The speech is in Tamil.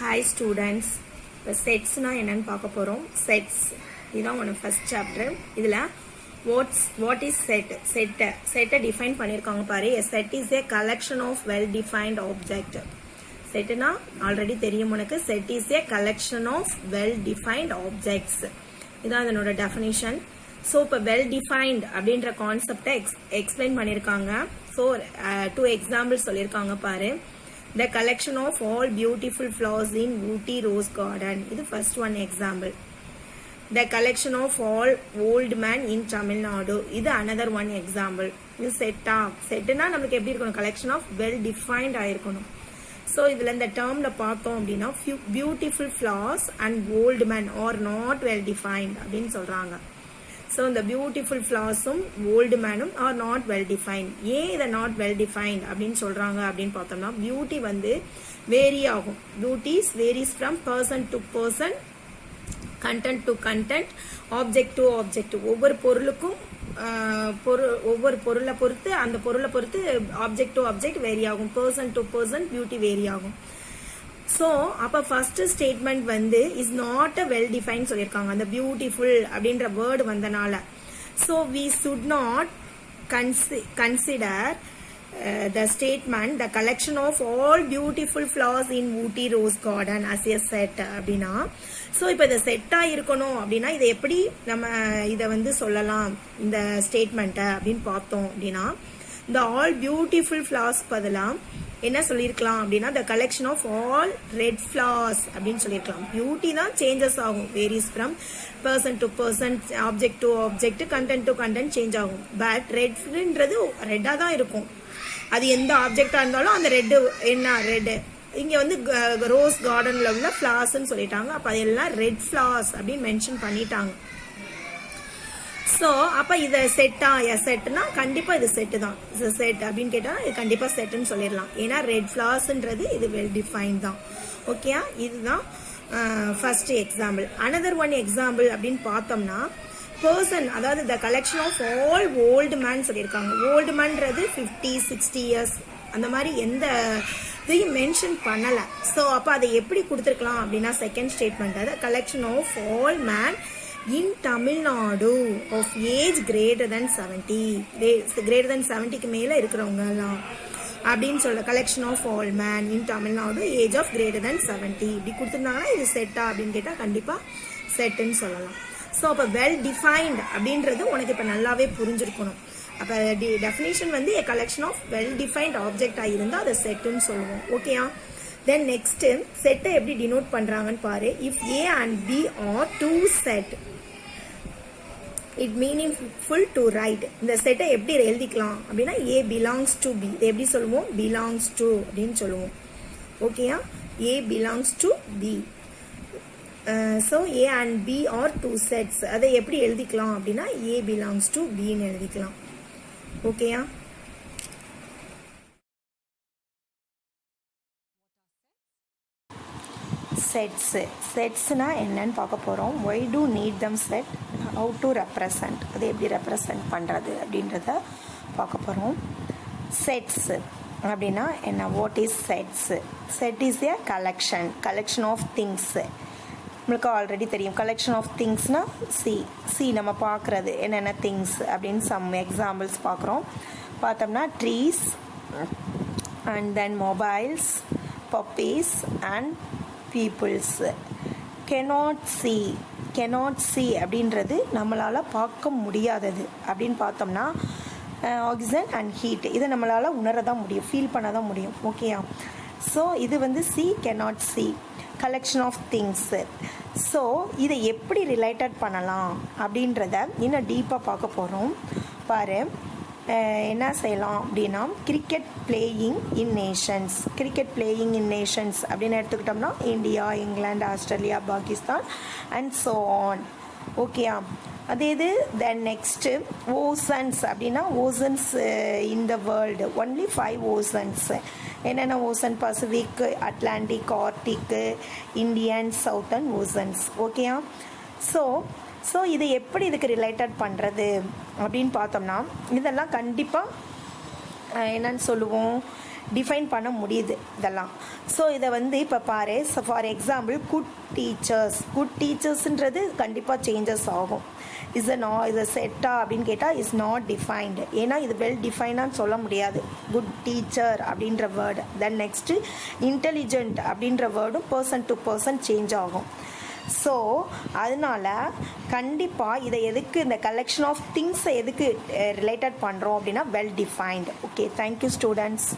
Hi students, இப்போ செட்ஸ்னா என்னன்னு பார்க்க போகிறோம். செட்ஸ் இதுதான் ஒன்று ஃபர்ஸ்ட் சாப்டர். இதில் வாட் இஸ் செட்டை டிஃபைன் பண்ணியிருக்காங்க பாரு. A set is a collection of well defined object. செட்டுனா ஆல்ரெடி தெரியும் உனக்கு. Set is a collection of well defined objects. இதான் இதனோட டெஃபினிஷன். ஸோ இப்போ வெல் டிஃபைன்ட் அப்படின்ற கான்செப்டை எக்ஸ்பிளைன் பண்ணியிருக்காங்க. ஸோ 2 எக்ஸாம்பிள்ஸ் சொல்லியிருக்காங்க பாரு. The collection of all beautiful flowers in Ooty Rose Garden. இது first one example. The collection of all old men in Tamil Nadu. இது another one example. இது செட்னா நமக்கு எப்படி இருக்கணும்? collection of well defined ஆயிருக்கணும். ஸோ இதில் இந்த டேர்ம்ல பார்த்தோம் அப்படின்னா beautiful flowers and old man are not well defined அப்படின்னு சொல்றாங்க. ஸோ இந்த பியூட்டிஃபுல் ஃப்ளவர்ஸும் ஓல்டு மேனும் ஆர் நாட் வெல் டிஃபைன்ட். ஏன் இதை நாட் வெல் டிஃபைன்ட் அப்படின்னு சொல்றாங்க அப்படின்னு பார்த்தோம்னா பியூட்டி வந்து வேரி ஆகும். Beauties varies from person to person, content to content, object to object. ஒவ்வொரு பொருளுக்கும் ஒவ்வொரு பொருளை பொறுத்து அந்த பொருளை பொறுத்து ஆப்ஜெக்ட் டு ஆப்ஜெக்ட் வேரி ஆகும். Person to person beauty vary ஆகும். ஸோ அப்போ ஃபர்ஸ்ட் ஸ்டேட்மெண்ட் வந்து is not a well define சொல்லியிருக்காங்க. அந்த பியூட்டிஃபுல் அப்படின்ற வேர்டு வந்தனால. So we should not consider the statement the collection of all beautiful flowers in Ooty Rose Garden as a set அப்படின்னா. ஸோ இப்போ இதை செட்டாக இருக்கணும் அப்படின்னா இதை எப்படி நம்ம இதை வந்து சொல்லலாம் இந்த ஸ்டேட்மெண்ட்டை அப்படின்னு பார்த்தோம் அப்படின்னா இந்த ஆல் பியூட்டிஃபுல் ஃப்ளவர்ஸ் பதிலாக என்ன சொல்லியிருக்கலாம் அப்படின்னா the collection of all red flowers அப்படின்னு சொல்லியிருக்கலாம். பியூட்டி தான் சேஞ்சஸ் ஆகும், varies from person to person, object to object, content to content change ஆகும். பட் ரெட்ன்றது ரெட்டாக தான் இருக்கும். அது எந்த ஆப்ஜெக்டா இருந்தாலும் அந்த ரெட்டு என்ன ரெட்டு. இங்க வந்து ரோஸ் கார்டன்ல உள்ள ஃப்ளவர்ஸ்ன்னு சொல்லிட்டாங்க. அப்ப அதெல்லாம் ரெட் ஃப்ளவர்ஸ் அப்படின்னு மென்ஷன் பண்ணிட்டாங்க. ஸோ அப்ப இதை செட்னா கண்டிப்பா இது செட்டு தான். செட் அப்படின்னு கேட்டா இது கண்டிப்பா செட்டுன்னு சொல்லிடலாம். ஏன்னா ரெட் ஃப்ளவர்ஸ்ன்றது இது வெல் டிஃபைன் தான். ஓகே, இதுதான் first example. Another one example அப்படின்னு பார்த்தோம்னா பர்சன், அதாவது the collection of all old man சொல்லியிருக்காங்க. ஓல்டு மேன்றது 50-60 இயர்ஸ் அந்த மாதிரி எந்த இதையும் மென்ஷன் பண்ணல. ஸோ அப்போ அதை எப்படி கொடுத்துருக்கலாம் அப்படின்னா செகண்ட் ஸ்டேட்மெண்ட் அது collection of all man in Tamil Nadu of age greater then 70, greater then 70க்கு மேலே இருக்கிறவங்க எல்லாம் அப்படின்னு சொல்ல collection of all man in Tamil Nadu age of greater then 70 இப்படி கொடுத்துருந்தாங்கன்னா இது செட்டா அப்படின்னு கேட்டால் கண்டிப்பாக செட்டுன்னு சொல்லலாம். ஸோ அப்போ வெல் டிஃபைன்ட் அப்படின்றது உனக்கு இப்போ நல்லாவே புரிஞ்சிருக்கணும். அப்போ டெஃபினேஷன் வந்து a collection of well defined ஆப்ஜெக்டாக இருந்தால் அதை செட்டுன்னு சொல்லுவோம். ஓகேயா? தென் நெக்ஸ்ட் செட்டை எப்படி டினோட் பண்றாங்கன்னு பாரு. If A and B are two set, it meaningful to write. இந்த செட்டை எப்படி எழுதிக்கலாம் அப்படின்னா A belongs to B. இதை எப்படி சொல்லுவோம்? belongs to அப்படின்னு சொல்லுவோம். ஓகேயா? A belongs to B. So A and B are two sets. அதை எப்படி எழுதிக்கலாம் அப்படின்னா A belongs to B ன்னு எழுதிக்கலாம். ஓகேயா? செட்ஸ்னா என்னன்னு பார்க்க போகிறோம். Why do need them set, how to represent, அது எப்படி ரெப்ரசன்ட் பண்ணுறது அப்படின்றத பார்க்க போகிறோம். செட்ஸ் அப்படின்னா என்ன? What is sets? Set is a collection of things. நம்மளுக்கு ஆல்ரெடி தெரியும் கலெக்ஷன் ஆஃப் திங்ஸ்னால் சி நம்ம பார்க்குறது என்னென்ன திங்ஸ் அப்படின்னு சம் எக்ஸாம்பிள்ஸ் பார்க்குறோம். பார்த்தோம்னா trees and then mobiles, puppies and peoples. Cannot see அப்படின்றது நம்மளால் பார்க்க முடியாதது அப்படின்னு பார்த்தோம்னா ஆக்சிஜன் அண்ட் ஹீட். இதை நம்மளால் உணரதான் முடியும், ஃபீல் பண்ண தான் முடியும். ஓகேயா? ஸோ இது வந்து cannot see, collection of things. So இதை எப்படி ரிலேட்டட் பண்ணலாம் அப்படின்றத இன்னும் டீப்பாக பார்க்க போகிறோம். பாரு, என்ன செய்யலாம் அப்படின்னா கிரிக்கெட் பிளேயிங் இன் நேஷன்ஸ் அப்படின்னு எடுத்துக்கிட்டோம்னா India, England, Australia, Pakistan and so on. ஓகேயா? அதே இது தென் நெக்ஸ்ட்டு ஓசன்ஸ் அப்படின்னா oceans in the world only 5 oceans. என்னென்ன ocean? Pacific, Atlantic, Arctic, Indian, Southern oceans. ஓகேயா? ஸோ இதை எப்படி இதுக்கு ரிலேட்டட் பண்ணுறது அப்படின்னு பார்த்தோம்னா இதெல்லாம் கண்டிப்பாக என்னன்னு சொல்லுவோம், டிஃபைன் பண்ண முடியுது இதெல்லாம். ஸோ இதை வந்து இப்போ பாரு, ஃபார் எக்ஸாம்பிள் குட் டீச்சர்ஸ்ன்றது கண்டிப்பாக சேஞ்சஸ் ஆகும். இதை செட்டா அப்படின்னு கேட்டால் இஸ் நாட் டிஃபைன்டு. ஏன்னா இது வெல் டிஃபைனான்னு சொல்ல முடியாது. குட் டீச்சர் அப்படின்ற வேர்டு. தென் நெக்ஸ்ட்டு இன்டெலிஜென்ட் அப்படின்ற வேர்டும் பர்சன் டு பர்சன் சேஞ்ச் ஆகும். ஸோ அதனால கண்டிப்பாக இதை எதுக்கு, இந்த கலெக்ஷன் ஆஃப் திங்ஸை எதுக்கு ரிலேட்டட் பண்ணுறோம் அப்படின்னா well defined. Okay, thank you students.